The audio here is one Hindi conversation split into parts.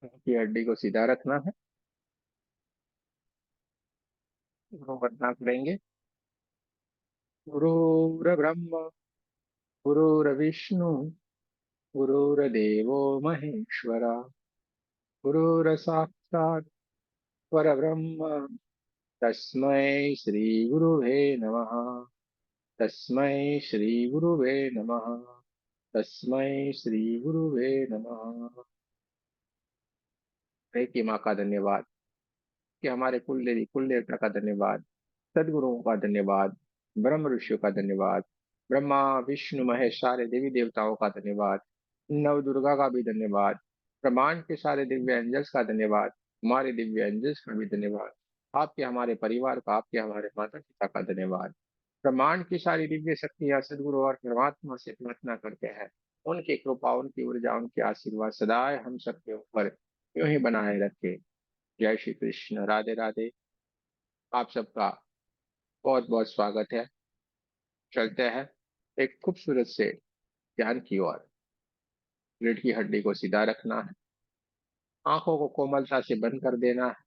की हड्डी को सीधा रखना है। गुरु वंदना करेंगे। गुरुर्ब्रह्मा गुरुर्विष्णु गुरुर्देवो महेश्वरा गुरुर्साक्षात् परब्रह्म तस्मै श्री गुरुवे नमः। तस्मै श्री गुरुवे नमः। तस्मै श्री गुरुवे नमः। हे की माँ का धन्यवाद, कि हमारे कुल देवी कुल देवता का धन्यवाद, सदगुरुओं का धन्यवाद, ब्रह्म ऋषियों का धन्यवाद, ब्रह्मा विष्णु महेश सारे देवी देवताओं का धन्यवाद, नव दुर्गा का भी धन्यवाद, ब्रह्मांड के सारे दिव्य एंजल्स का धन्यवाद, हमारे दिव्य एंजल्स का भी धन्यवाद, आपके हमारे परिवार का, आपके हमारे माता पिता का धन्यवाद। ब्रह्मांड की सारी दिव्य शक्तियां सदगुरु और परमात्मा से प्रार्थना करते हैं, उनकी कृपा, उनकी ऊर्जा, उनके आशीर्वाद सदाए हम सबके ऊपर यूं ही बनाए रखे। जय श्री कृष्ण, राधे राधे। आप सबका बहुत बहुत स्वागत है। चलते हैं एक खूबसूरत से ध्यान की ओर। रीढ़ की हड्डी को सीधा रखना है, आंखों को कोमलता से बंद कर देना है,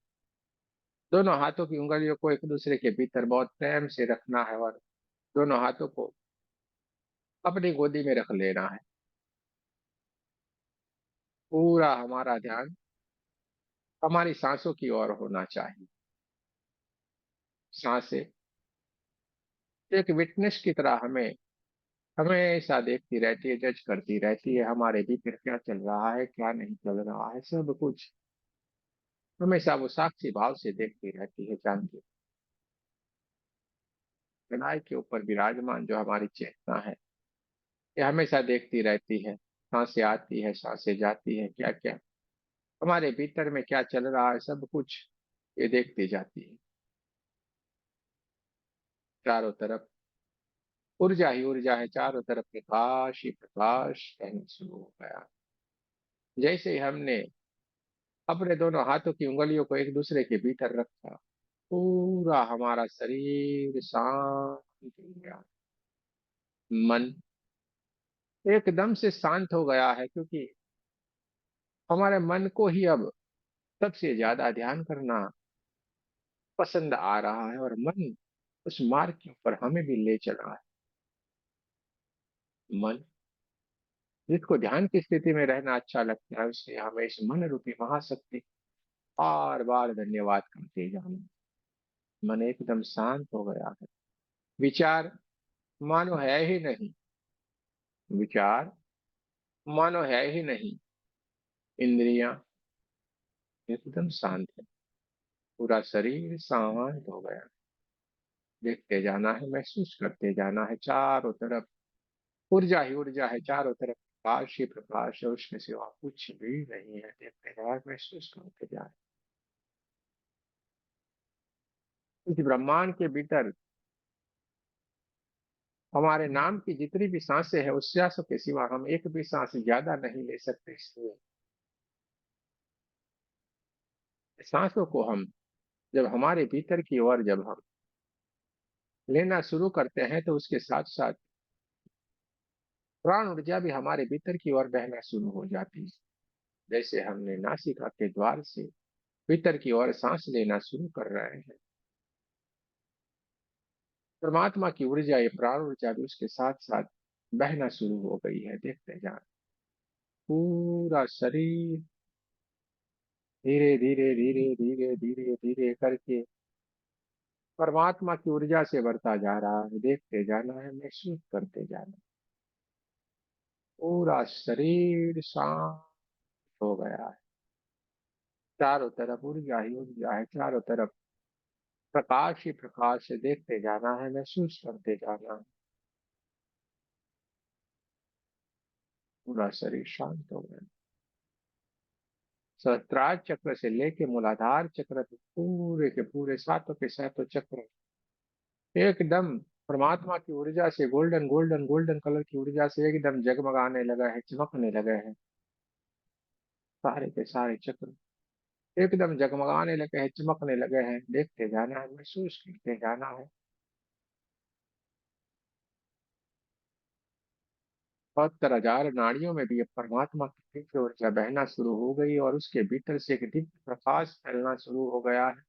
दोनों हाथों की उंगलियों को एक दूसरे के भीतर बहुत प्रेम से रखना है और दोनों हाथों को अपनी गोदी में रख लेना है। पूरा हमारा ध्यान हमारी सांसों की ओर होना चाहिए। सांसें एक विटनेस की तरह हमें हमेशा देखती रहती है, जज करती रहती है, हमारे भीतर क्या चल रहा है, क्या नहीं चल रहा है, सब कुछ हमेशा वो साक्षी भाव से देखती रहती है, जानती है। के ऊपर विराजमान जो हमारी चेतना है, ये हमेशा देखती रहती है। सांसें आती है, सांसें जाती है, क्या क्या हमारे भीतर में क्या चल रहा है, सब कुछ ये देखती जाती है। चारों तरफ ऊर्जा ही ऊर्जा है, चारों तरफ प्रकाश ही प्रकाश कहना शुरू हो गया। जैसे ही हमने अपने दोनों हाथों की उंगलियों को एक दूसरे के भीतर रखा, पूरा हमारा शरीर शांत हो गया। मन एकदम से शांत हो गया है, क्योंकि हमारे मन को ही अब सबसे ज्यादा ध्यान करना पसंद आ रहा है और मन उस मार्ग के ऊपर हमें भी ले चला है। मन जिसको ध्यान की स्थिति में रहना अच्छा लगता है, उससे हमें इस मन रूपी महाशक्ति बार बार धन्यवाद करते जाना। मन एकदम शांत हो गया है। विचार मानो है ही नहीं। विचार मानो है ही नहीं। इंद्रियां एकदम शांत है। पूरा शरीर शांत हो गया। देखते जाना है, महसूस करते जाना है, चारों तरफ ऊर्जा ही ऊर्जा है, चारों तरफ प्रकाश ही प्रकाश है, उसके सिवा कुछ भी नहीं है। देखते जाए, महसूस करते जाए। इस ब्रह्मांड के भीतर हमारे नाम की जितनी भी सांसें हैं, उस सांसों के सिवा हम एक भी सांस ज्यादा नहीं ले सकते। इसलिए सांसों को हम जब हमारे भीतर की ओर जब हम लेना शुरू करते हैं, तो उसके साथ साथ प्राण ऊर्जा भी हमारे भीतर की ओर बहना शुरू हो जाती है। जैसे हमने नासिका के द्वार से भीतर की ओर सांस लेना शुरू कर रहे हैं, परमात्मा की ऊर्जा, ये प्राण ऊर्जा भी उसके साथ साथ बहना शुरू हो गई है। देखते जाए, पूरा शरीर धीरे धीरे धीरे धीरे धीरे धीरे करके परमात्मा की ऊर्जा से बढ़ता जा रहा है। देखते जाना है, महसूस करते जाना है। पूरा शरीर शांत हो गया है। चारों तरफ ऊर्जा ही ऊर्जा है, चारों तरफ प्रकाश ही प्रकाश है। देखते जाना है, महसूस करते जाना है। पूरा शरीर शांत हो गया। सहस्त्रार चक्र से लेके मूलाधार चक्र तक पूरे के पूरे सातों के सातों चक्र एकदम परमात्मा की ऊर्जा से गोल्डन गोल्डन गोल्डन कलर की ऊर्जा से एकदम जगमगाने लगा है, चमकने लगे हैं। सारे के सारे चक्र एकदम जगमगाने लगे हैं, चमकने लगे हैं। देखते जाना है, महसूस करते जाना है। 72,000 नाड़ियों में भी अब परमात्मा की दिव्य ऊर्जा बहना शुरू हो गई और उसके भीतर से एक दिव्य प्रकाश फैलना शुरू हो गया है।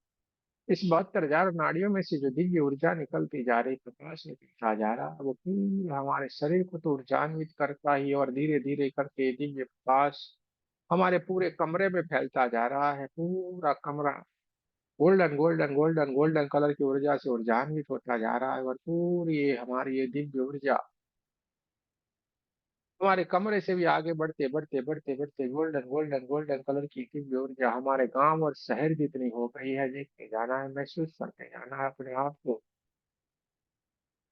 इस 72,000 नाड़ियों में से जो दिव्य ऊर्जा निकलती जा रही, प्रकाश निकलता जा रहा है, वो पूरा हमारे शरीर को तो ऊर्जान्वित करता ही और धीरे धीरे करके दिव्य प्रकाश हमारे पूरे कमरे में फैलता जा रहा है। पूरा कमरा golden golden golden golden colour की ऊर्जा से ऊर्जान्वित होता जा रहा है और पूरी ये हमारी ये दिव्य ऊर्जा हमारे कमरे से भी आगे बढ़ते बढ़ते बढ़ते बढ़ते गोल्डन गोल्डन गोल्डन कलर की दिव्य ऊर्जा हमारे गांव और शहर जितनी हो गई है, देखते जाना है, महसूस करते जाना है, अपने आप को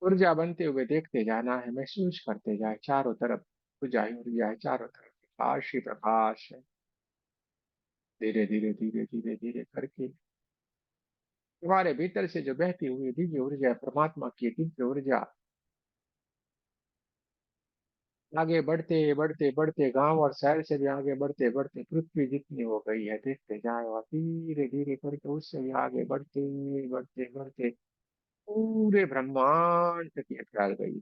ऊर्जा बनते हुए देखते जाना है, महसूस करते जाए चारों तरफ ऊर्जा ही ऊर्जा है, चारों तरफ प्रकाश ही प्रकाश है। धीरे धीरे धीरे धीरे धीरे करके हमारे भीतर से जो बहती हुई दिव्य ऊर्जा है, परमात्मा की दिव्य ऊर्जा आगे बढ़ते बढ़ते बढ़ते गांव और शहर से भी आगे बढ़ते बढ़ते पृथ्वी जितनी हो गई है, देखते जाए और धीरे धीरे करके उससे भी आगे बढ़ते बढ़ते बढ़ते पूरे ब्रह्मांड तक ये फैल गई।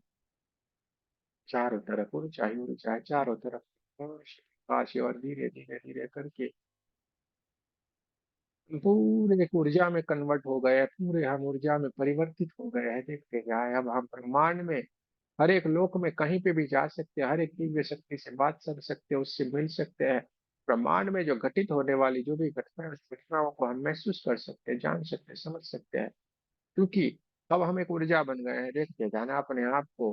चारों तरफ ऊंचाई ऊंचाई, चारों तरफ प्रकाश प्रकाश, और धीरे धीरे धीरे करके पूरे एक ऊर्जा में कन्वर्ट हो गए, पूरे हम ऊर्जा में परिवर्तित हो गए हैं, देखते जाए। अब हम ब्रह्मांड में हर एक लोक में कहीं पे भी जा सकते हैं, हर एक दिव्य शक्ति से बात कर सकते हैं, उससे मिल सकते हैं। ब्रह्मांड में जो घटित होने वाली जो भी घटना है, उस घटनाओं को हम महसूस कर सकते हैं, जान सकते हैं, समझ सकते हैं, क्योंकि अब हम एक ऊर्जा बन गए हैं। देखते जाना अपने आप को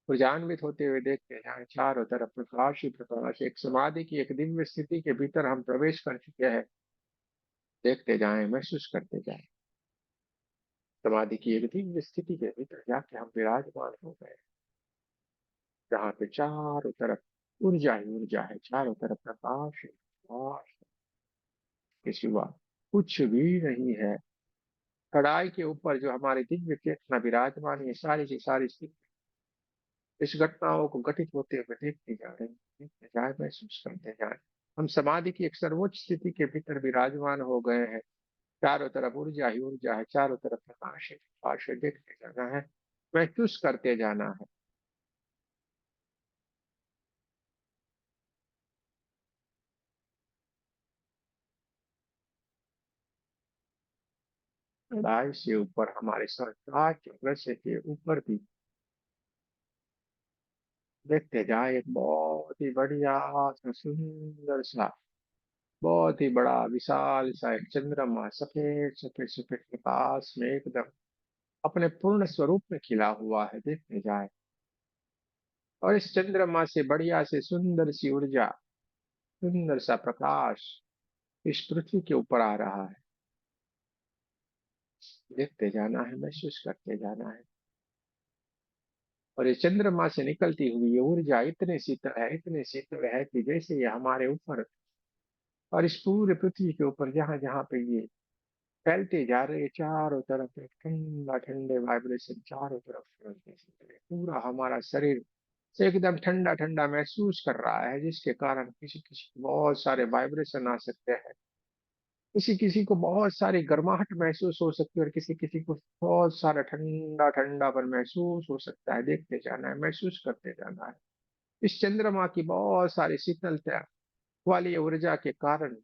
ऊर्जान्वित होते हुए, देखते जाए चारों तरफ प्रकाश ही प्रकाश। एक समाधि की एक दिव्य स्थिति के भीतर हम प्रवेश कर चुके हैं, देखते जाएं, महसूस करते जाएं। समाधि की एक दिव्य स्थिति के भीतर जाके हम विराजमान हो गए, जहाँ पे चारों तरफ ऊर्जा ही ऊर्जा है, चारों तरफ प्रकाश ही प्रकाश के सिवा कुछ भी नहीं है। कड़ाई के ऊपर जो हमारी दिव्य चेतना विराजमान है, सारी की सारी स्थिति इस घटनाओं को घटित होते हुए देखते जा रहे हैं, देखते जाए, महसूस करते जाए। हम समाधि की एक सर्वोच्च स्थिति के भीतर विराजमान हो गए हैं। चारों तरफ ऊर्जा ही ऊर्जा है, चारों तरफ प्रकाश है प्रकाश है, देखते जाना है, महसूस करते जाना है। कड़ाई से ऊपर हमारे संसार के वृक्ष के ऊपर भी देखते जाए, एक बहुत ही बढ़िया सा सुंदर सा बहुत ही बड़ा विशाल सा एक चंद्रमा सफेद सफेद सफेद प्रकाश में एकदम अपने पूर्ण स्वरूप में खिला हुआ है, देखते जाए। और इस चंद्रमा से बढ़िया से सुंदर सी ऊर्जा, सुंदर सा प्रकाश इस पृथ्वी के ऊपर आ रहा है, देखते जाना है, महसूस करते जाना है। और ये चंद्रमा से निकलती हुई ये ऊर्जा इतने शीतल है, इतने शीतल है कि जैसे ये हमारे ऊपर और इस पूरे पृथ्वी के ऊपर जहां जहां पे ये फैलते जा रहे हैं, चारों तरफ एक ठंडा ठंडे वाइब्रेशन चारों तरफ फैलते जा रहे हैं। पूरा हमारा शरीर से एकदम ठंडा ठंडा महसूस कर रहा है, जिसके कारण किसी किसी को बहुत सारे वाइब्रेशन आ सकते हैं, किसी किसी को बहुत सारी गर्माहट महसूस हो सकती है, और किसी किसी को बहुत सारा ठंडा ठंडापन महसूस हो सकता है, देखते जाना है, महसूस करते जाना है। इस चंद्रमा की बहुत सारी शीतलता वाली ऊर्जा के कारण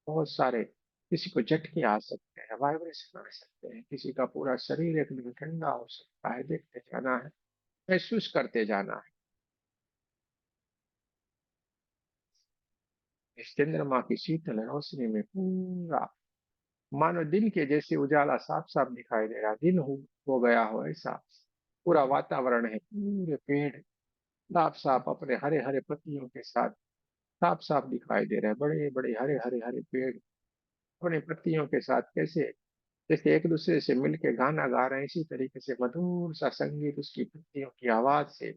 बहुत सारे किसी को झटके आ सकते हैं, वाइब्रेशन आ सकते हैं, किसी का पूरा शरीर एकदम ठंडा हो सकता है, देखते जाना है, महसूस करते जाना है। इस चंद्रमा की शीतल रोशनी में पूरा मानो दिन के जैसे उजाला साफ साफ दिखाई दे रहा, दिन हो गया हो ऐसा पूरा वातावरण है। पूरे पेड़ साफ साफ अपने हरे हरे पत्तियों के साथ साफ साफ दिखाई दे रहे हैं, बड़े बड़े हरे हरे हरे पेड़ अपने पत्तियों के साथ कैसे जैसे एक दूसरे से मिलके गाना गा रहे हैं, इसी तरीके से मधुर सा संगीत उसकी पत्तियों की आवाज से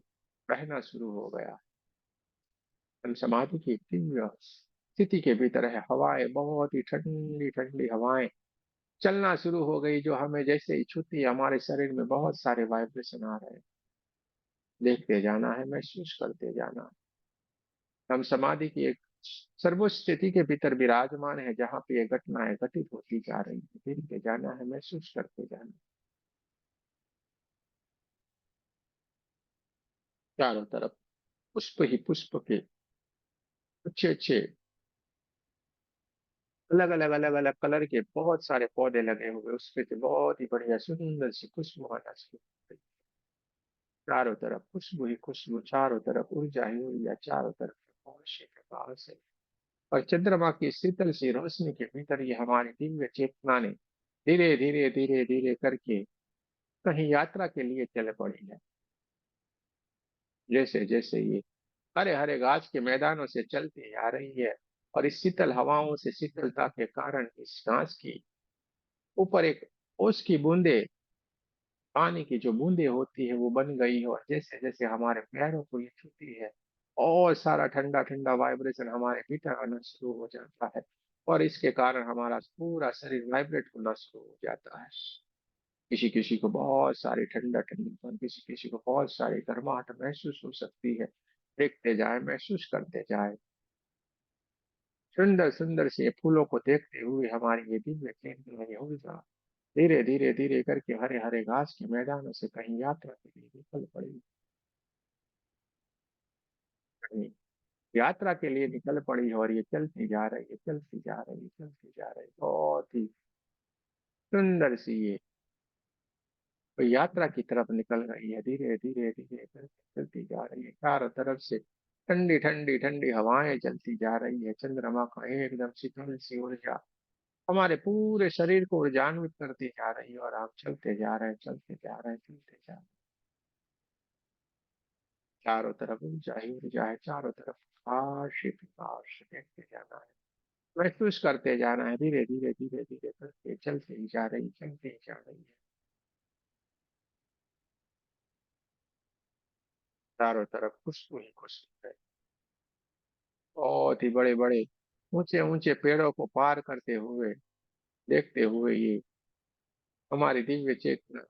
बहना शुरू हो गया। हम समाधि की तीव्र स्थिति के भीतर है, हवाएं बहुत ही ठंडी ठंडी हवाएं चलना शुरू हो गई, जो हमें जैसे ही छूती है हमारे शरीर में बहुत सारे वाइब्रेशन आ रहे हैं, देखते जाना है, महसूस करते जाना है। हम समाधि की एक सर्वोच्च स्थिति के भीतर विराजमान है, जहाँ पे ये घटनाएं घटित होती जा रही है, देखते जाना है, महसूस करते जाना है। चारों तरफ पुष्प ही पुष्प के अच्छे अच्छे अलग अलग अलग अलग कलर के बहुत सारे पौधे लगे हुए, उसपे से बहुत ही बढ़िया सुंदर सी खुशबू आना शुरू हो गई। चारों तरफ खुशबू ही खुशबू, चारों तरफ ऊर्जा ही ऊर्जा, चारों तरफ प्रकाश ही प्रकाश है। और चंद्रमा की शीतल सी रोशनी के भीतर ये हमारी दिव्य चेतना ने धीरे धीरे धीरे धीरे करके कहीं यात्रा के लिए चल पड़ी है। जैसे जैसे ये हरे हरे घास के मैदानों से चलती आ रही है, और इस शीतल हवाओं से शीतलता के कारण इस घास की ऊपर एक ओस की बूंदे, पानी की जो बूंदे होती है वो बन गई है, और जैसे जैसे हमारे पैरों को ये छूती है और सारा ठंडा ठंडा वाइब्रेशन हमारे भीतर आना शुरू हो जाता है, और इसके कारण हमारा पूरा शरीर वाइब्रेट होना शुरू हो जाता है। किसी किसी को बहुत सारी ठंडा ठंडा, किसी किसी को बहुत सारी गर्माहट महसूस हो सकती है। देखते जाए, महसूस करते जाए, सुंदर सुंदर से फूलों को देखते हुए हमारी ये दिव्य चेतना ये ऊर्जा धीरे धीरे धीरे करके हरे हरे घास के मैदानों से कहीं यात्रा के लिए निकल पड़ी। कहीं यात्रा के लिए निकल पड़ी है, और ये चलती जा रही है, चलती जा रही है, चलती जा रही है, बहुत ही सुंदर सी ये तो यात्रा की तरफ निकल रही है, धीरे धीरे धीरे करके चलती जा रही है। चारों तरफ से ठंडी ठंडी ठंडी हवाएं चलती जा रही है, चंद्रमा का एकदम शीतल सी ऊर्जा हमारे पूरे शरीर को ऊर्जान्वित करती जा रही है, और हम चलते जा रहे हैं, चलते जा रहे हैं, चलते जा रहे हैं। चारों तरफ ऊर्जा ही ऊर्जा है, चारों तरफ प्रकाश ही प्रकाश, देखते जाना है, महसूस करते जाना है, धीरे धीरे धीरे धीरे करके चलते ही जा रही, चलते ही जा रही है। चारों तरफ खुशबू ही खुशबू है। बहुत ही बड़े बड़े ऊंचे ऊंचे पेड़ों को पार करते हुए, देखते हुए ये हमारी दिव्य चेतना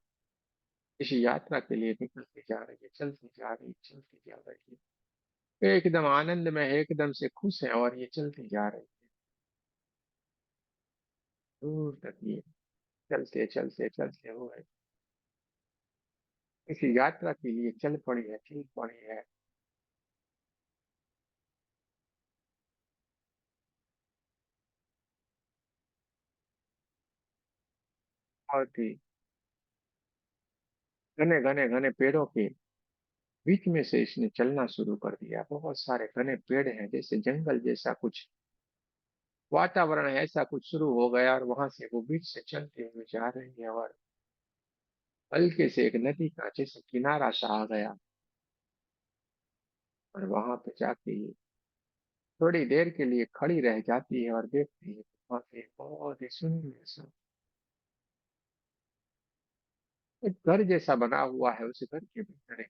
इसी यात्रा के लिए निकलती जा रही है, चलती जा रही, चलती जा रही है, एकदम आनंद में एकदम से खुश है, और ये चलती जा रही है दूर तक, ये चलते चलते चलते हुए इसी यात्रा के लिए चल पड़ी है, चल पड़ी है। बहुत ही घने घने घने पेड़ों के बीच में से इसने चलना शुरू कर दिया। बहुत सारे घने पेड़ हैं, जैसे जंगल जैसा कुछ वातावरण है, ऐसा कुछ शुरू हो गया, और वहां से वो बीच से चलते हुए जा रही है, और हल्के से एक नदी का जैसे किनारा सा आ गया, और वहां पे जाके ये थोड़ी देर के लिए खड़ी रह जाती है, और देखती है वहां पे बहुत ही सुंदर सा एक घर जैसा बना हुआ है। उस घर के भीतर एक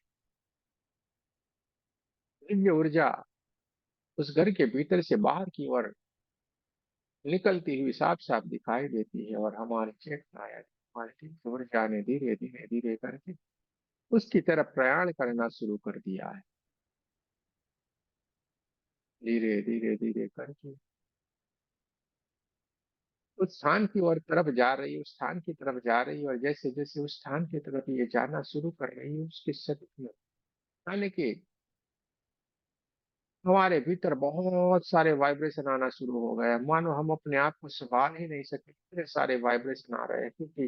दिव्य ऊर्जा उस घर के भीतर से बाहर की ओर निकलती हुई साफ साफ दिखाई देती है, और हमारी चेतना या हमारी दिव्य ऊर्जा ने धीरे धीरे धीरे करके उसकी तरफ प्रयाण करना शुरू कर दिया है। धीरे धीरे धीरे करके उस स्थान की ओर तरफ जा रही है, उस स्थान की तरफ जा रही है, और जैसे जैसे उस स्थान की तरफ ये जाना शुरू कर रही है, उसके शरीर में यानी कि हमारे भीतर बहुत सारे वाइब्रेशन आना शुरू हो गए हैं। मानो हम अपने आप को संभाल ही नहीं सकते, इतने सारे वाइब्रेशन आ रहे हैं, क्योंकि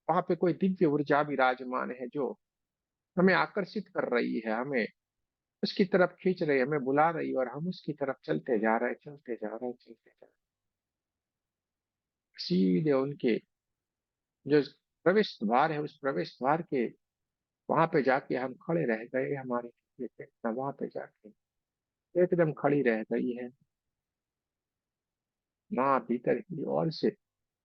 वहां पे कोई दिव्य ऊर्जा विराजमान है जो हमें आकर्षित कर रही है, हमें उसकी तरफ खींच रही है, हमें बुला रही है, और हम उसकी तरफ चलते जा रहे हैं, चलते जा रहे हैं, चलते जा रहे हैं। सीधे उनके जो प्रवेश द्वार है, उस प्रवेश द्वार के वहां पे जाके हम खड़े रह गए। हमारी ये चेतना वहां पे जाके एकदम खड़ी रह गई है। वहां भीतर की ओर से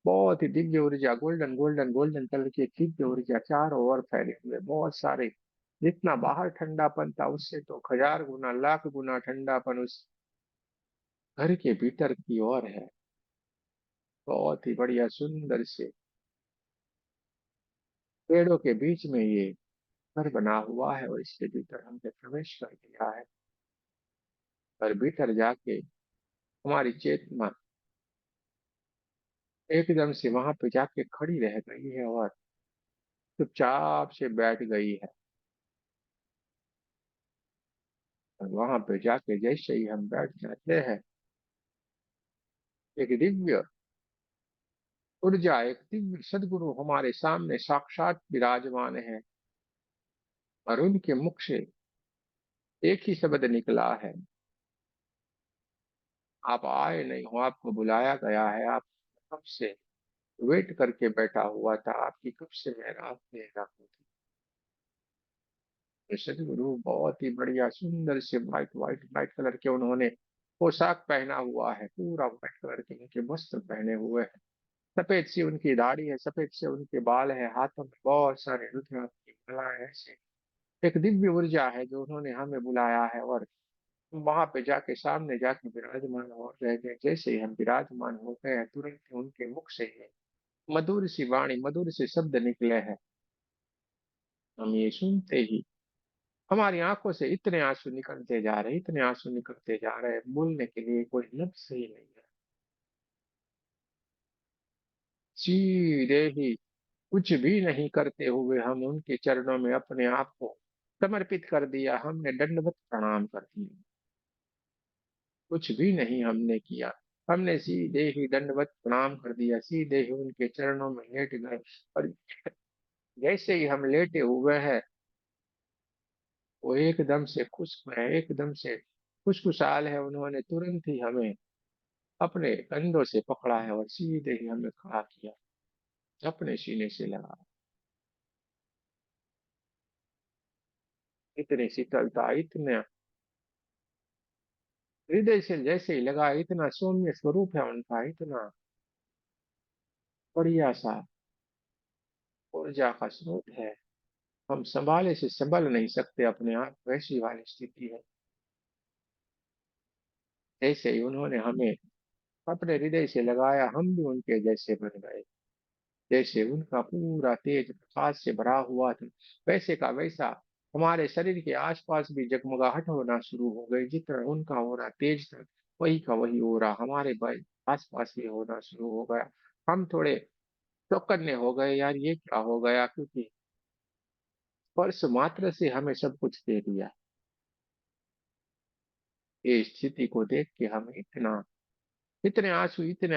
बहुत ही दिव्य ऊर्जा, गोल्डन गोल्डन गोल्डन कलर की एक दिव्य ऊर्जा चारों ओर फैले हुए, बहुत सारे, जितना बाहर ठंडापन था उससे तो हजार गुना लाख गुना ठंडापन उस घर के भीतर की ओर है। बहुत ही बढ़िया सुंदर से पेड़ों के बीच में ये घर बना हुआ है, और इसके भीतर हमने प्रवेश कर दिया है। और भीतर जाके हमारी चेतना एकदम से वहां पे जाके खड़ी रह गई है, और चुपचाप से बैठ गई है। और वहां पे जाके जैसे ही हम बैठ जाते हैं, एक दिव्य ऊर्जा, एक दिव्य सदगुरु हमारे सामने साक्षात विराजमान है, और उनके मुख से एक ही शब्द निकला है, आप आए नहीं हो, आपको बुलाया गया है, आप कब से वेट करके बैठा हुआ था, आपकी कब से मैं राह देख रहा हूँ। तो सदगुरु बहुत ही बढ़िया सुंदर से व्हाइट व्हाइट व्हाइट कलर के उन्होंने पोशाक पहना हुआ है, पूरा व्हाइट कलर के उनके वस्त्र पहने हुए हैं, सफेद सी उनकी दाढ़ी है, सफेद से उनके बाल है, हाथों में बहुत सारे रुद्राक्ष की मालाएं हैं, ऐसे एक दिव्य ऊर्जा है जो उन्होंने हमें बुलाया है। और वहां पे जाके सामने जाके विराजमान हो गए थे। जैसे ही हम विराजमान हो गए हैं, तुरंत ही उनके मुख से ही मधुर सी वाणी, मधुर से शब्द निकले हैं। हम ये सुनते ही हमारी आंखों से इतने आंसू निकलते जा रहे, इतने आंसू निकलते जा रहे हैं, बोलने के लिए कोई लफ्ज ही नहीं है। सीधे ही कुछ भी नहीं करते हुए हम उनके चरणों में अपने आप को समर्पित कर दिया, हमने दंडवत प्रणाम कर दिया। कुछ भी नहीं हमने किया, हमने सीधे ही दंडवत प्रणाम कर दिया, सीधे ही उनके चरणों में लेट गए। और जैसे ही हम लेटे हुए हैं, वो एकदम से खुश है, एकदम से खुशखुशाल है, उन्होंने तुरंत ही हमें अपने कंधों से पकड़ा है और सीधे ही हमें खड़ा किया, अपने सीने से लगा। इतनी शीतलता, इतना हृदय से जैसे ही लगा, इतना सौम्य स्वरूप है उनका, इतना बढ़िया सा ऊर्जा का स्रोत है, हम संभाले से संभल नहीं सकते अपने आप, वैसी वाली स्थिति है। जैसे ही उन्होंने हमें अपने हृदय से लगाया, हम भी उनके जैसे बन गए। जैसे उनका पूरा तेज प्रकाश से भरा हुआ था, वैसे का वैसा हमारे शरीर के आसपास भी जगमगाहट होना शुरू हो गई। जितना उनका हो रहा तेज था, वही का वही हो रहा हमारे आसपास भी होना शुरू हो गया। हम थोड़े चौकन्ने हो गए, यार ये क्या हो गया, क्योंकि स्पर्श मात्र से हमें सब कुछ दे दिया। ये स्थिति को देख के हमें इतना, इतने आंसू, इतने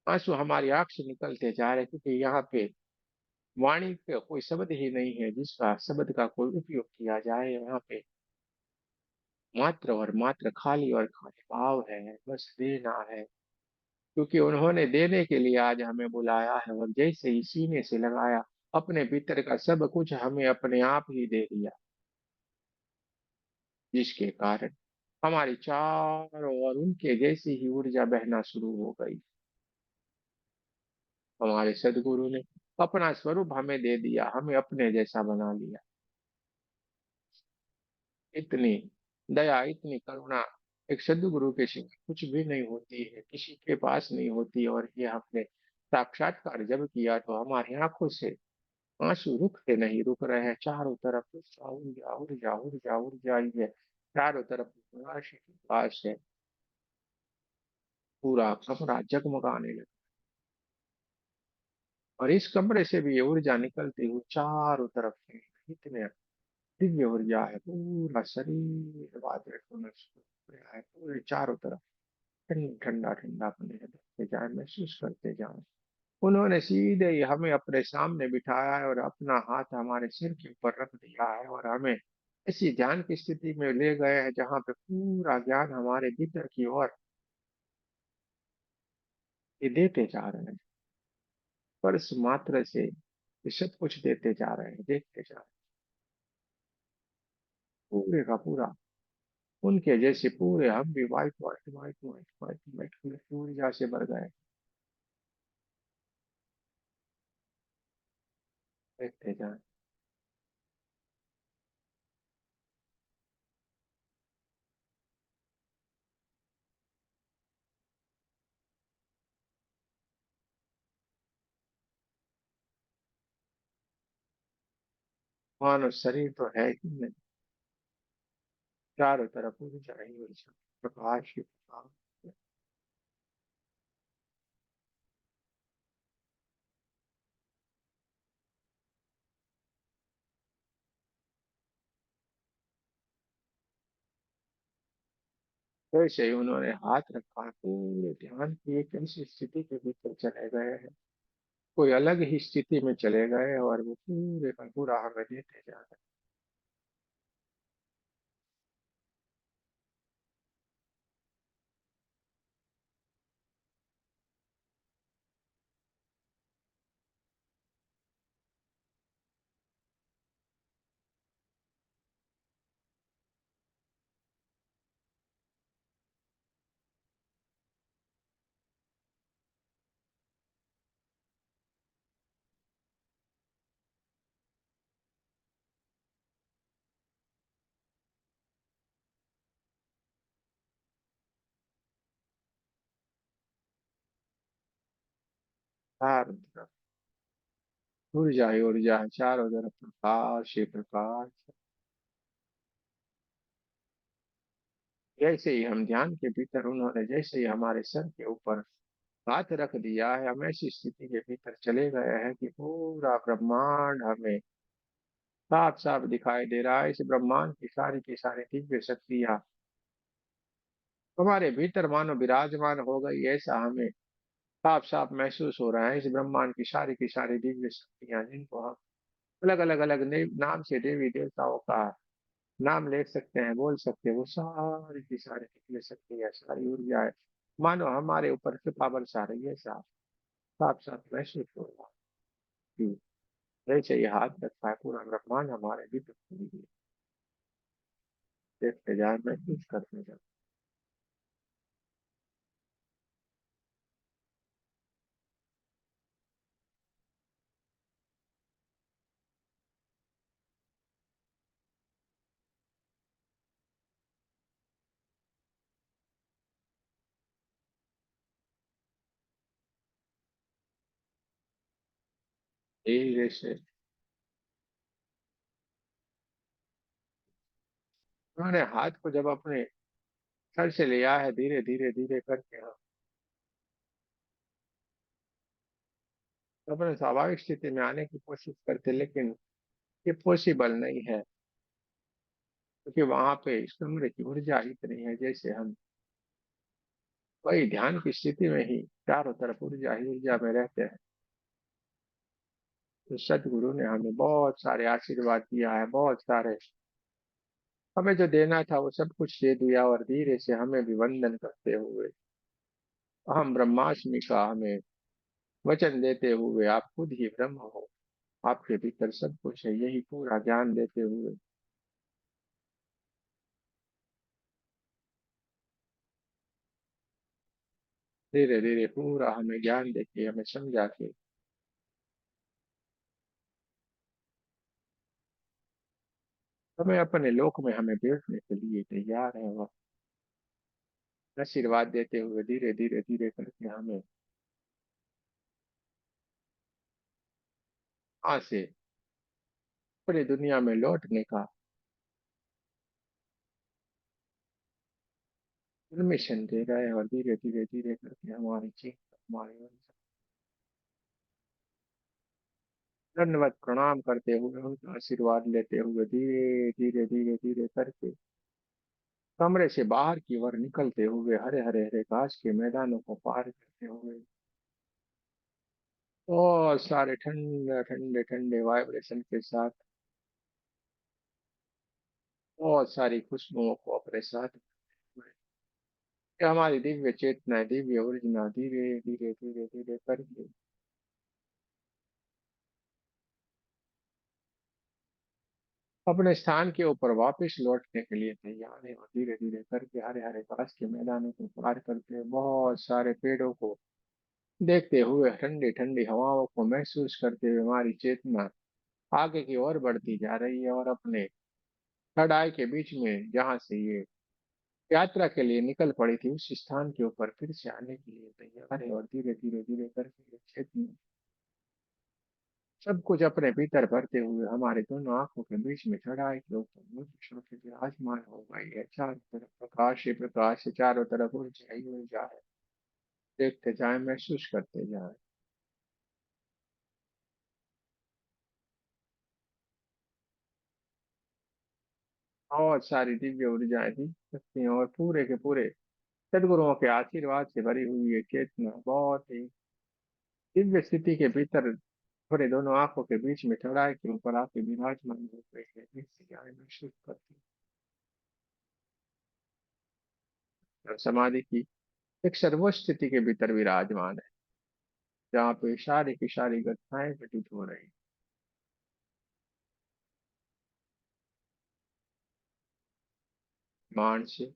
आंसू हमारी आंख से निकलते जा रहे, क्योंकि यहाँ पे वाणी पे कोई शब्द ही नहीं है जिसका शब्द का कोई उपयोग किया जाए। यहाँ पे मात्र और मात्र खाली और खाली भाव है, बस देना है, क्योंकि उन्होंने देने के लिए आज हमें बुलाया है। और जैसे ही सीने से लगाया, अपने भीतर का सब कुछ हमें अपने आप ही दे दिया, जिसके कारण हमारी चारों ओर उनके जैसी ही ऊर्जा बहना शुरू हो गई। हमारे सदगुरु ने अपना स्वरूप हमें दे दिया, हमें अपने जैसा बना लिया। इतनी दया, इतनी करुणा एक सदगुरु के सिवा कुछ भी नहीं होती है, किसी के पास नहीं होती। और ये हमने साक्षात्कार जब किया तो हमारी आंखों से आंसू रुकते नहीं, रुक रहे हैं। चारों तरफ ऊर्जा ऊर्जा ऊर्जा ऊर्जा ऊर्जा ही है, चारों तरफ प्रकाश ही प्रकाश है, पूरा कमरा जगमगाने लगा। और इस कमरे से भी ये ऊर्जा निकलती हुई चारों तरफ से, इतने दिव्य ऊर्जा है, पूरा शरीर वाइब्रेट होना शुरू हो गया है, पूरे चारों तरफ ठंडा ठंडा अपने देखते जाए, महसूस करते जाए। उन्होंने सीधे ही हमें अपने सामने बिठाया है और अपना हाथ हमारे सिर के ऊपर रख दिया है, और हमें ऐसी ध्यान की स्थिति में ले गए हैं जहाँ पे पूरा ज्ञान हमारे भीतर की ओर ये देते जा रहे हैं, स्पर्श मात्र से ये सब कुछ देते जा रहे हैं, देखते जा रहे हैं, पूरे का पूरा उनके जैसे पूरे हम भी white white white white white white colour की ऊर्जा से भर गए, देखते जाए। मानव शरीर तो है ही नहीं, चारों तरफ ऊर्जा ही ऊर्जा, प्रकाश ही प्रकाश। जैसे ही उन्होंने हाथ रखा, पूरे ध्यान की एक ऐसी स्थिति के भीतर चले गए हैं, कोई अलग ही स्थिति में चले गए, और वो पूरे का पूरा हमें देते जा रहे हैं। चारों तरफ ऊर्जा ही ऊर्जा है, चारों तरफ प्रकाश ही प्रकाश। जैसे ही हम ध्यान के भीतर, उन्होंने जैसे ही हमारे सर के ऊपर हाथ रख दिया है, हम ऐसी स्थिति के भीतर चले गए हैं कि पूरा ब्रह्मांड हमें साफ साफ दिखाई दे रहा है। इस ब्रह्मांड की सारी दिव्य शक्तियां हमारे भीतर मानो विराजमान हो गई, ऐसा हमें साफ साफ महसूस हो रहा है। इस ब्रह्मांड की सारी दिव्य शक्तियां, जिनको हम अलग अलग नाम से देवी देवताओं का नाम ले सकते हैं, बोल सकते हैं, वो सारी की सारी दिव्य शक्तियां, सारी ऊर्जा है, मानो हमारे ऊपर कृपा बरसा रही है। साफ साफ साफ महसूस हो रहा है कि जैसे ये हाथ रखा है, पूरा ब्रह्मांड हमारे भीतर देखते जाए, महसूस करते जाए। धीरे से उन्होंने हाथ को जब अपने सर से लिया है, धीरे धीरे धीरे करके हम अपने स्वाभाविक स्थिति में आने की कोशिश करते, लेकिन ये पॉसिबल नहीं है, क्योंकि वहां पे इस कमरे की ऊर्जा इतनी है, जैसे हम वही ध्यान की स्थिति में ही चारों तरफ ऊर्जा ही ऊर्जा में रहते हैं। तो सदगुरु ने हमें बहुत सारे आशीर्वाद दिया है, बहुत सारे हमें जो देना था वो सब कुछ दे दिया, और धीरे से हमें भी वंदन करते हुए, हम ब्रह्माष्टमी का हमें वचन देते हुए, आप खुद ही ब्रह्म हो, आपके भीतर सब कुछ है, यही पूरा ज्ञान देते हुए धीरे धीरे पूरा हमें ज्ञान देके, हमें समझा के, हमें अपने लोक में हमें भेजने के लिए तैयार है। वह आशीर्वाद देते हुए धीरे धीरे धीरे करके हमें वहां से पूरी दुनिया में लौटने का परमिशन दे रहा है, और धीरे धीरे धीरे करके हमारी चीज, हमारी दंडवत प्रणाम करते हुए, उनका आशीर्वाद लेते हुए धीरे धीरे धीरे धीरे करके कमरे से बाहर की ओर निकलते हुए, हरे हरे हरे घास के मैदानों को पार करते हुए, और सारे ठंडे ठंडे ठंडे वाइब्रेशन के साथ बहुत सारी खुशबुओं को अपने साथ में, ये हमारी दिव्य चेतना, दिव्य ऊर्जा धीरे धीरे धीरे धीरे करके अपने स्थान के ऊपर वापस लौटने के लिए तैयार है, और धीरे धीरे करके हरे हरे घास के मैदानों को पार करते हुए, बहुत सारे पेड़ों को देखते हुए, ठंडी ठंडी हवाओं को महसूस करते हुए, हमारी चेतना आगे की ओर बढ़ती जा रही है, और अपने चढ़ाई के बीच में जहाँ से ये यात्रा के लिए निकल पड़ी थी, उस स्थान के ऊपर फिर से आने के लिए तैयार है, और धीरे धीरे धीरे करके ये चेतना सब कुछ अपने भीतर भरते हुए हमारे दोनों आंखों के बीच में चढ़ाई के ऊपर मूर्तियों के विराजमान हो गई है। चारों तरफ प्रकाश ही प्रकाश है, चारों तरफ ऊर्जा ही ऊर्जा है। देखते जाए, महसूस करते जाए। बहुत सारी दिव्य ऊर्जाएं दी सकती हैं, और पूरे के पूरे सदगुरुओं के आशीर्वाद से भरी हुई ये चेतना बहुत ही दिव्य स्थिति के भीतर थोड़े दोनों आंखों के बीच में चौड़ाई के ऊपर आके विराजमान हो गए हैं, जिससे क्या है, महसूस करती है और समाधि की एक सर्वोच्च स्थिति के भीतर विराजमान है, जहाँ पे सारी की सारी घटनाएं घटित हो रही हैं। मान से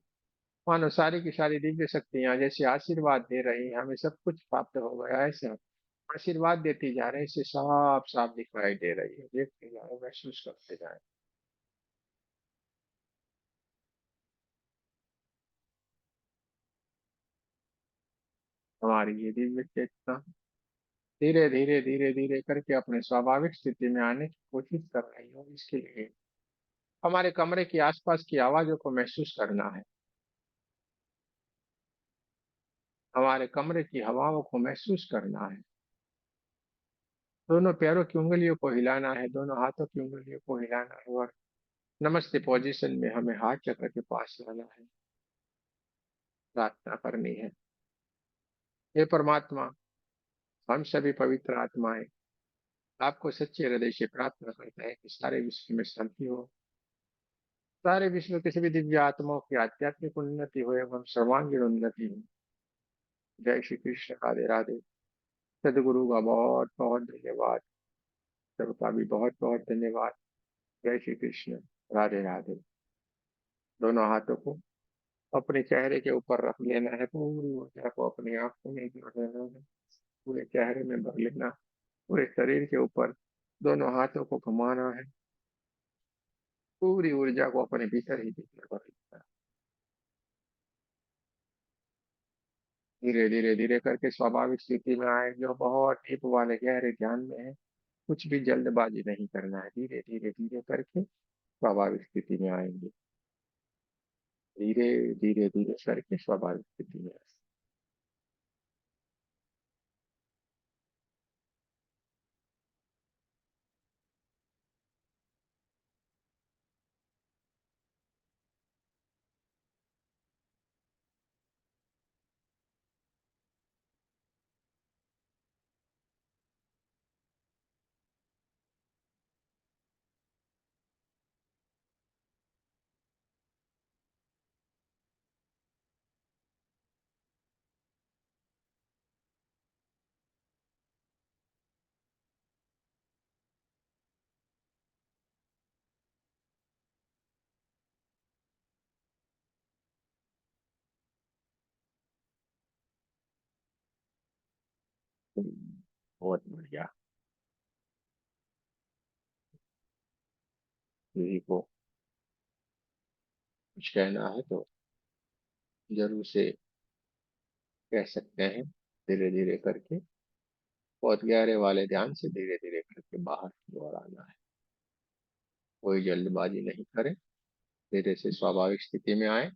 मानो सारी की सारी दिव्य शक्तियां जैसे आशीर्वाद दे रही हैं, हमें सब कुछ प्राप्त हो गया ऐसे आशीर्वाद देती जा रहे हैं, इससे साफ साफ दिखाई दे रही है, देखते जाए, महसूस करते जाए। हमारी ये दिव्य चेतना धीरे धीरे धीरे धीरे करके अपने स्वाभाविक स्थिति में आने की कोशिश कर रही हो। इसके लिए हमारे कमरे के आसपास की आवाजों को महसूस करना है, हमारे कमरे की हवाओं को महसूस करना है, दोनों पैरों की उंगलियों को हिलाना है, दोनों हाथों की उंगलियों को हिलाना है और नमस्ते पोजीशन में हमें हाथ चक्र के पास लाना है, प्रार्थना करनी है। हे परमात्मा, हम सभी पवित्र आत्माएं आपको सच्चे हृदय से प्रार्थना करते हैं कि सारे विश्व में शांति हो, सारे विश्व के सभी दिव्य आत्माओं की आध्यात्मिक उन्नति हो एवं सर्वांगीण उन्नति हो। जय श्री कृष्ण, राधे राधे। सदगुरु का बहुत बहुत धन्यवाद, सबका भी बहुत बहुत धन्यवाद। जय श्री कृष्ण, राधे राधे। दोनों हाथों को अपने चेहरे के ऊपर रख लेना है, पूरी ऊर्जा को अपनी आंखों में भर लेना है, पूरे चेहरे में भर लेना, पूरे शरीर के ऊपर दोनों हाथों को घुमाना है, पूरी ऊर्जा को अपने भीतर ही भीतर भर लेना है। धीरे धीरे धीरे करके स्वाभाविक स्थिति में आए, जो बहुत डीप वाले गहरे ध्यान में है। कुछ भी जल्दबाजी नहीं करना है, धीरे धीरे धीरे करके स्वाभाविक स्थिति में आएंगे, धीरे धीरे धीरे करके स्वाभाविक स्थिति में आएंगे। बहुत बढ़िया। किसी को कुछ कहना है तो जरूर से कह सकते हैं, धीरे धीरे करके, बहुत गहरे वाले ध्यान से धीरे धीरे करके बाहर की ओर आना है। कोई जल्दबाजी नहीं करे, धीरे से स्वाभाविक स्थिति में आए।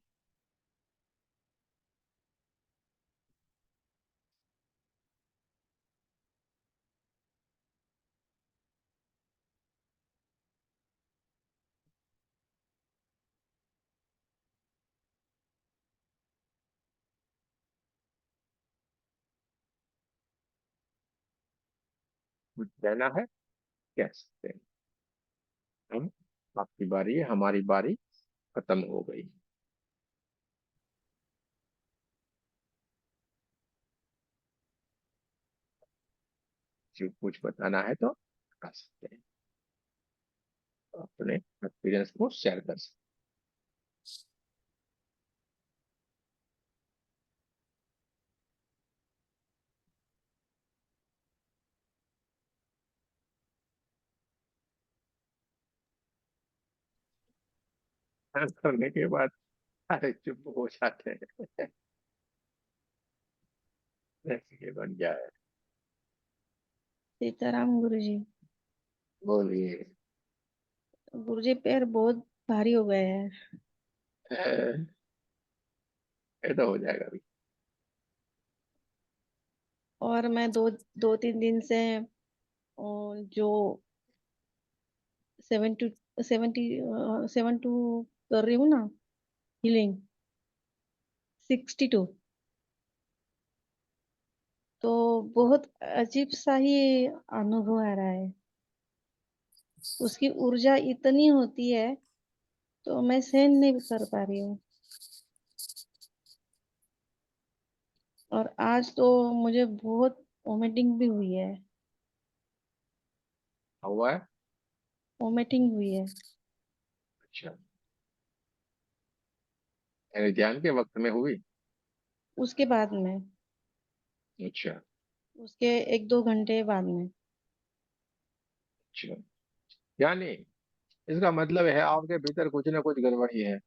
कुछ कहना है, कह सकते हैं। हम, आपकी बारी है, हमारी बारी खत्म हो गई। जो कुछ बताना है तो बता सकते हैं, अपने एक्सपीरियंस को शेयर कर सकते हैं। करने के बाद अरे चुप हो जाते हैं। ऐसे ये बन जाए। सीताराम गुरुजी। बोलिए। गुरुजी पैर बहुत भारी हो गए हैं। ये तो हो जाएगा अभी। और मैं दो दो तीन दिन से जो 70 7 टू कर रही हूँ ना, हीलिंग, 62। तो बहुत अजीब सा ही अनुभव आ रहा है। उसकी ऊर्जा इतनी होती है, तो मैं सहन नहीं कर पा रही हूँ। और आज तो मुझे बहुत वोमिटिंग भी हुई है। हुआ है? वोमिटिंग हुई है। अच्छा, मेरे ध्यान के वक्त में हुई? उसके बाद में, अच्छा। उसके 1-2 घंटे बाद में। अच्छा, यानी इसका मतलब है आपके भीतर कुछ ना कुछ गड़बड़ी है,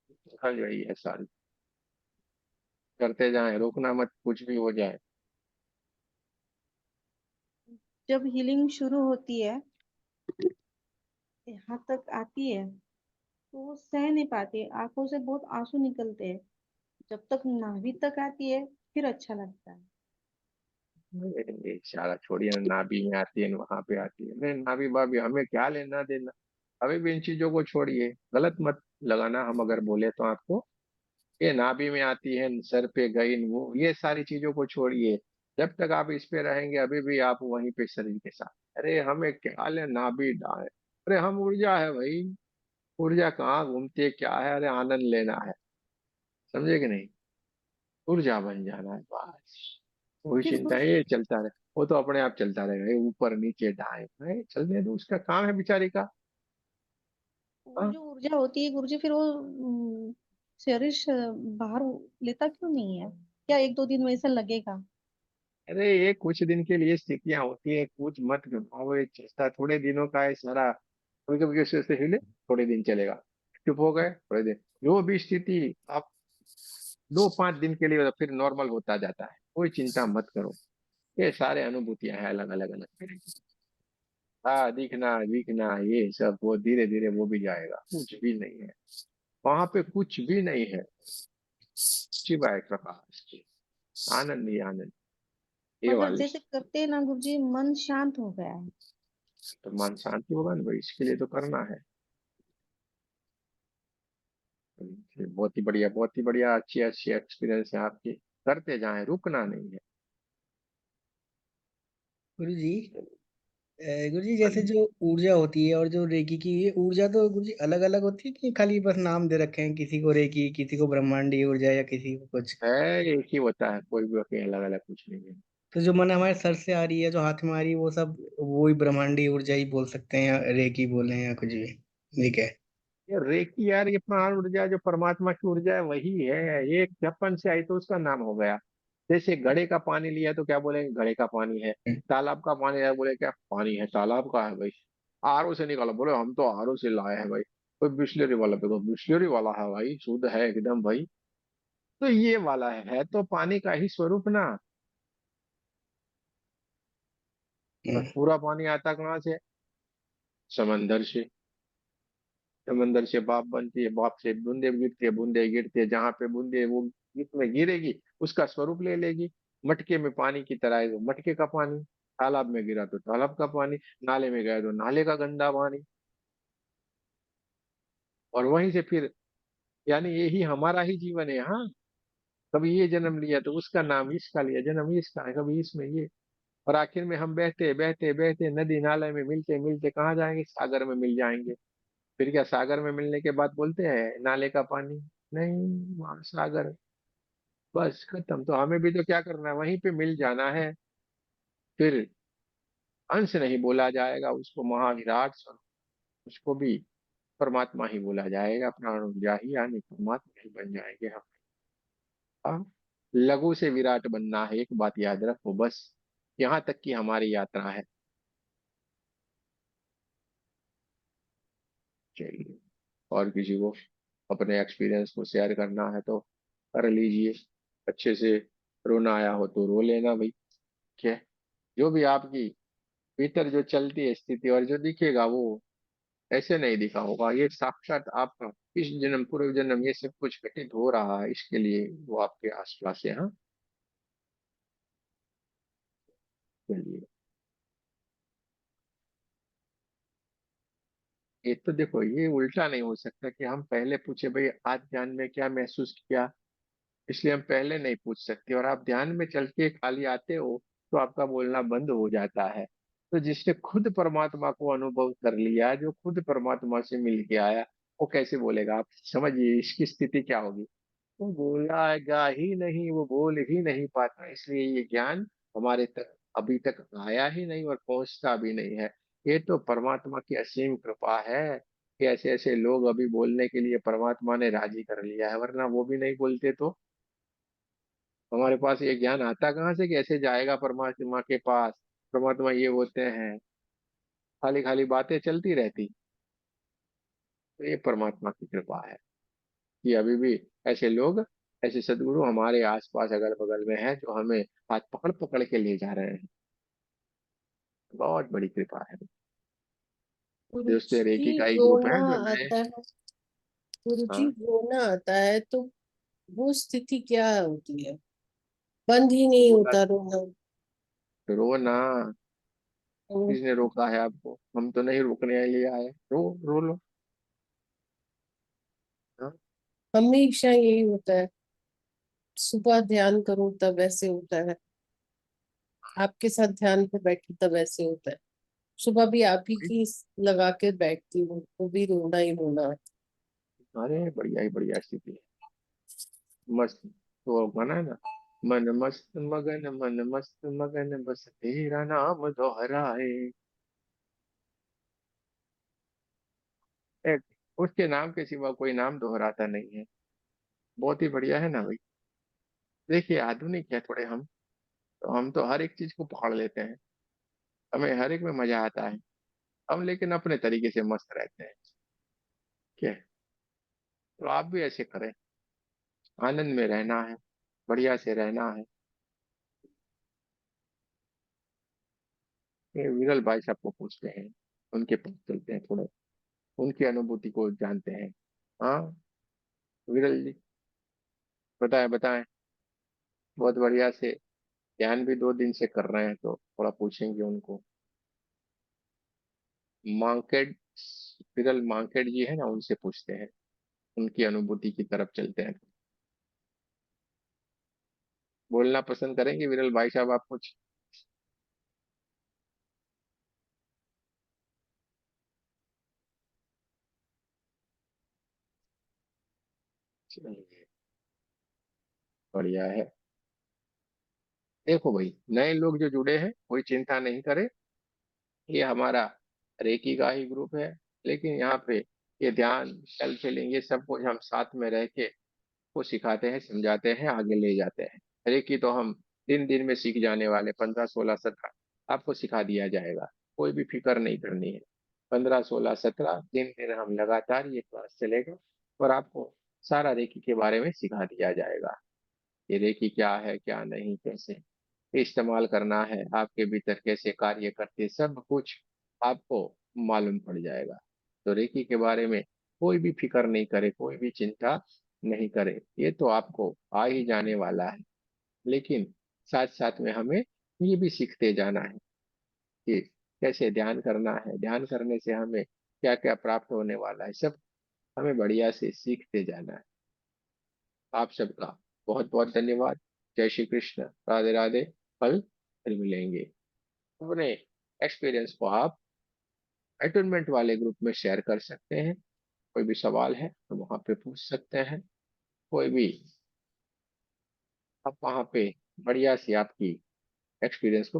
निकल रही है सारी। करते जाएं, रोकना मत, कुछ भी हो जाए। जब हीलिंग शुरू होती है, यहाँ तक आती है, तो वो सह नहीं पाती, आंखों से बहुत आंसू निकलते हैं। जब तक नाभि तक आती है, फिर अच्छा लगता है। ये सारा छोड़िए ना, नाभि में आती है, वहां पे आती है, नहीं नाभि भाभी हमें क्या लेना देना। अभी भी इन चीजों को छोड़िए, गलत मत लगाना हम अगर बोले तो आपको। ये नाभि में आती है, सर पे गई वो, ये सारी चीजों को छोड़िए। जब तक आप इस पे रहेंगे अभी भी आप वहीं पे शरीर के साथ, अरे हमें क्या ले नाभि डाले, अरे हम ऊर्जा है भाई। ऊर्जा कहाँ घूमती है क्या है, अरे आनंद लेना है, समझे कि नहीं? ऊर्जा बन जाना है बस। कोई फिर चिंता है, ये चलता रहे। वो तो अपने आप चलता रहेगा, ये ऊपर नीचे दाएं बाएं चलने दो, उसका काम है बेचारी का। वो हाँ? जो ऊर्जा होती है गुरुजी, फिर वो शरीर बाहर लेता क्यों नहीं है? क्या 1-2 दिन में ऐसा लगेगा? अरे ये कुछ दिन के लिए स्थितियां होती है, कुछ मत घबराओ, ये चलता थोड़े दिनों का है सारा। कभी कभी कैसे हिले, थोड़े दिन चलेगा, चुप हो गए थोड़े दिन, जो भी स्थिति आप 2-5 दिन के लिए फिर नॉर्मल होता जाता है, कोई चिंता मत करो। ये सारे अनुभूतियां हैं अलग अलग अलग। हाँ, दिखना दिखना ये सब वो धीरे धीरे वो भी जाएगा, कुछ भी नहीं है वहां पे, कुछ भी नहीं है सिवाय प्रकाश के। आनंद ही आनंद, ये मतलब वाली। जैसे करते हैं ना गुरुजी, मन शांत हो गया है। तो मन शांति होगा ना भाई, इसके लिए तो करना है। बहुत ही बढ़िया, बहुत ही बढ़िया, अच्छी अच्छी एक्सपीरियंस है आपकी। करते जाएं, रुकना नहीं है। गुरु जी, गुरु जी, हाँ जैसे जी। जो ऊर्जा होती है और जो रेकी की, ये ऊर्जा तो गुरु जी अलग अलग होती है कि खाली बस नाम दे रखे हैं, किसी को रेकी, किसी को ब्रह्मांडीय ऊर्जा, या किसी को कुछ? है, एक ही होता है, कोई भी अलग अलग कुछ नहीं है। तो जो मन हमारे सर से आ रही है, जो हाथ में आ रही है, वो सब वो ही ब्रह्मांडीय ऊर्जा ही बोल सकते हैं, या रेकी बोले या कुछ भी? ठीक है। ये रेकी यार, ये प्राण ऊर्जा जो परमात्मा की ऊर्जा है वही है, ये जपन से आई तो उसका नाम हो गया। जैसे घड़े का पानी लिया तो क्या बोलेंगे, घड़े का पानी है। तालाब का पानी है, बोले क्या पानी है, तालाब का है भाई। आरओ से निकालो, बोले हम तो आरओ से लाए हैं भाई। कोई बिस्लरी वाला पे तो बिस्लरी वाला है भाई, शुद्ध है एकदम भाई। तो ये वाला है तो पानी का ही स्वरूप ना। और हम्म। पूरा पानी आता कहाँ से? समंदर से। समंदर से भाप बनती है, भाप से बूंदे गिरती है, बूंदे गिरती है, जहां पे बूंदे वो में गिरेगी उसका स्वरूप ले लेगी। मटके में पानी की तरह है, तो मटके का पानी। तालाब में गिरा तो तालाब का पानी, नाले में गया तो नाले का गंदा पानी। और वहीं से फिर, यानी यही हमारा ही जीवन है। हाँ, कभी ये जन्म लिया तो उसका नाम इसका लिया, जन्म इसका है, कभी इसमें ये। और आखिर में हम बहते बहते बहते नदी नाले में मिलते मिलते कहाँ जाएंगे, सागर में मिल जाएंगे। फिर क्या सागर में मिलने के बाद बोलते हैं नाले का पानी? नहीं, वहां सागर। बस खत्म। तो हमें भी तो क्या करना है, वहीं पे मिल जाना है। फिर अंश नहीं बोला जाएगा उसको, महाविराट स्वरूप, उसको भी परमात्मा ही बोला जाएगा, प्राण ऊर्जा ही, यानी परमात्मा ही बन जाएंगे हम। हाँ, लघु से विराट बनना है, एक बात याद रखो बस। यहाँ तक की हमारी यात्रा है। चलिए, और किसी को अपने एक्सपीरियंस को शेयर करना है तो कर लीजिए। अच्छे से रोना आया हो तो रो लेना भाई। क्या है? जो भी आपकी भीतर जो चलती है स्थिति, और जो दिखेगा वो ऐसे नहीं दिखा होगा, ये साक्षात आपका इस जन्म पूर्व जन्म ये सब कुछ घटित हो रहा है, इसके लिए वो आपके आसपास है। हाँ, चलिए। ये तो देखो, ये उल्टा नहीं हो सकता कि हम पहले पूछे भाई आज ध्यान में क्या महसूस किया, इसलिए हम पहले नहीं पूछ सकते, और आप ध्यान में चल के खाली आते हो तो आपका बोलना बंद हो जाता है। तो जिसने खुद परमात्मा को अनुभव कर लिया, जो खुद परमात्मा से मिल के आया, वो कैसे बोलेगा? आप समझिए इसकी स्थिति क्या होगी। वो बोलेगा ही नहीं, वो बोल ही नहीं पाता, इसलिए ये ज्ञान हमारे तक अभी तक आया ही नहीं और पहुंचता भी नहीं है। ये तो परमात्मा की असीम कृपा है कि ऐसे ऐसे लोग अभी बोलने के लिए परमात्मा ने राजी कर लिया है, वरना वो भी नहीं बोलते तो हमारे पास ये ज्ञान आता कहाँ से कि ऐसे जाएगा परमात्मा के पास, परमात्मा ये होते हैं, खाली खाली बातें चलती रहती। तो ये परमात्मा की कृपा है कि अभी भी ऐसे लोग, ऐसे सदगुरु हमारे आसपास अगल बगल में हैं जो हमें हाथ पकड़ पकड़ के ले जा रहे हैं। बहुत बड़ी कृपा है। दोस्तों, गुरुजी रेकी का ही ग्रुप रोना है जो नए। आता है, गुरुजी हाँ, रोना आता है तो वो स्थिति क्या होती है? बंद ही नहीं रोना होता रोना। रोना। तो किसने रोका है आपको? हम तो नहीं रोकने के लिए आए। रो लो। हाँ? हमेशा यही होता है, सुबह ध्यान करूं तब ऐसे होता है, आपके साथ ध्यान पे बैठी तब ऐसे होता है। सुबह भी आप ही की लगा के बैठती हूँ वो भी रोना ही रोना। अरे बढ़िया ही बढ़िया स्थिति है। मस्त। तो वो गाना है ना, मन मस्त मगन, मन मस्त मगन, बस तेरा नाम दोहराए। एक, उसके नाम के सिवा कोई नाम दोहराता नहीं है। बहुत ही बढ़िया है ना भाई। देखिए, आधुनिक है थोड़े हम, तो हम तो हर एक चीज को पकड़ लेते हैं, हमें हर एक में मजा आता है। हम लेकिन अपने तरीके से मस्त रहते हैं। क्या है? तो आप भी ऐसे करें, आनंद में रहना है, बढ़िया से रहना है। ये विरल भाई साहब को पूछते हैं, उनके पास चलते हैं, थोड़े उनकी अनुभूति को जानते हैं। हाँ, विरल जी, बताएं बताएं। बहुत बढ़िया से ध्यान भी 2 दिन से कर रहे हैं, तो थोड़ा पूछेंगे उनको। मार्केट, विरल मार्केट जी है ना, उनसे पूछते हैं, उनकी अनुभूति की तरफ चलते हैं। बोलना पसंद करेंगे विरल भाई साहब आप कुछ? चलिए, बढ़िया है। देखो भाई, नए लोग जो जुड़े हैं कोई चिंता नहीं करे, ये हमारा रेकी का ही ग्रुप है। लेकिन यहाँ पे ये ध्यान, सेल्फ हीलिंग, ये सब कुछ हम साथ में रह के को सिखाते हैं, समझाते हैं, आगे ले जाते हैं। रेकी तो हम दिन दिन में सीख जाने वाले, 15, 16, 17 आपको सिखा दिया जाएगा। कोई भी फिक्र नहीं करनी है। 15, 16, 17 दिन दिन हम लगातार ये क्लास चलेगा और आपको सारा रेकी के बारे में सिखा दिया जाएगा। ये रेकी क्या है, क्या नहीं, कैसे इस्तेमाल करना है, आपके भीतर कैसे कार्य करते, सब कुछ आपको मालूम पड़ जाएगा। तो रेकी के बारे में कोई भी फिक्र नहीं करे, कोई भी चिंता नहीं करे, ये तो आपको आ ही जाने वाला है। लेकिन साथ साथ में हमें ये भी सीखते जाना है कि कैसे ध्यान करना है, ध्यान करने से हमें क्या क्या प्राप्त होने वाला है, सब हमें बढ़िया से सीखते जाना है। आप सबका बहुत बहुत धन्यवाद। जय श्री कृष्ण, राधे राधे। कल फिर मिलेंगे। अपने एक्सपीरियंस को आप अटूनमेंट वाले ग्रुप में शेयर कर सकते हैं। कोई भी सवाल है तो वहां पे पूछ सकते हैं। कोई भी, आप वहां पे बढ़िया सी आपकी एक्सपीरियंस को